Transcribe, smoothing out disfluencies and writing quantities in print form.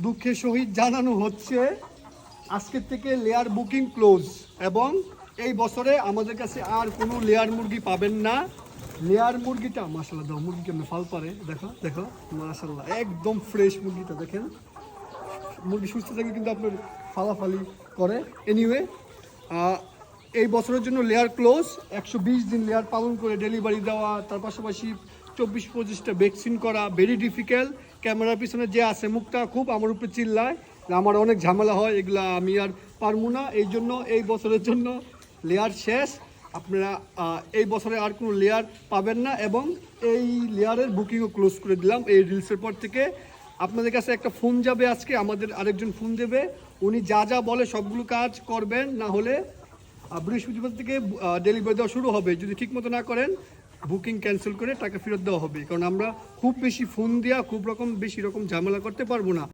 দুঃখের সহিত জানানো হচ্ছে আজকের থেকে লেয়ার বুকিং ক্লোজ, এবং এই বছরে আমাদের কাছে আর কোনো লেয়ার মুরগি পাবেন না। লেয়ার মুরগিটা মাশাআল্লাহ, দাও মুরগি কেমন ফাল পারে, দেখো দেখো মাশাআল্লাহ, একদম ফ্রেশ মুরগিটা দেখেন। মুরগি সুস্থ থাকলে কিন্তু আপনার ফালাফালি করে। এনিওয়ে, এই বছরের জন্য লেয়ার ক্লোজ। 120 দিন লেয়ার পালন করে ডেলিভারি দেওয়া, তার পাশাপাশি 24-25টা ভ্যাকসিন করা ভেরি ডিফিকাল্ট। ক্যামেরার পিছনে যে আছে মুখটা খুব আমার উপরে চিল্লায়, আমার অনেক ঝামেলা হয়, এগুলা আমি আর পারবো না। এই জন্য এই বছরের জন্য লেয়ার শেষ। আপনারা এই বছরে আর কোনো লেয়ার পাবেন না, এবং এই লেয়ারের বুকিংও ক্লোজ করে দিলাম এই রিলসের পর থেকে। আপনাদের কাছে একটা ফোন যাবে আজকে, আমাদের আরেকজন ফোন দেবে, উনি যা যা বলে সবগুলো কাজ করবেন, না হলে বৃহস্পতিবার থেকে ডেলিভারি দেওয়া শুরু হবে। যদি ঠিক মতো না করেন বুকিং ক্যান্সেল করে টাকা ফেরত দেওয়া হবে, কারণ আমরা খুব বেশি ফোন দেওয়া খুব বেশি রকম ঝামেলা করতে পারবো না।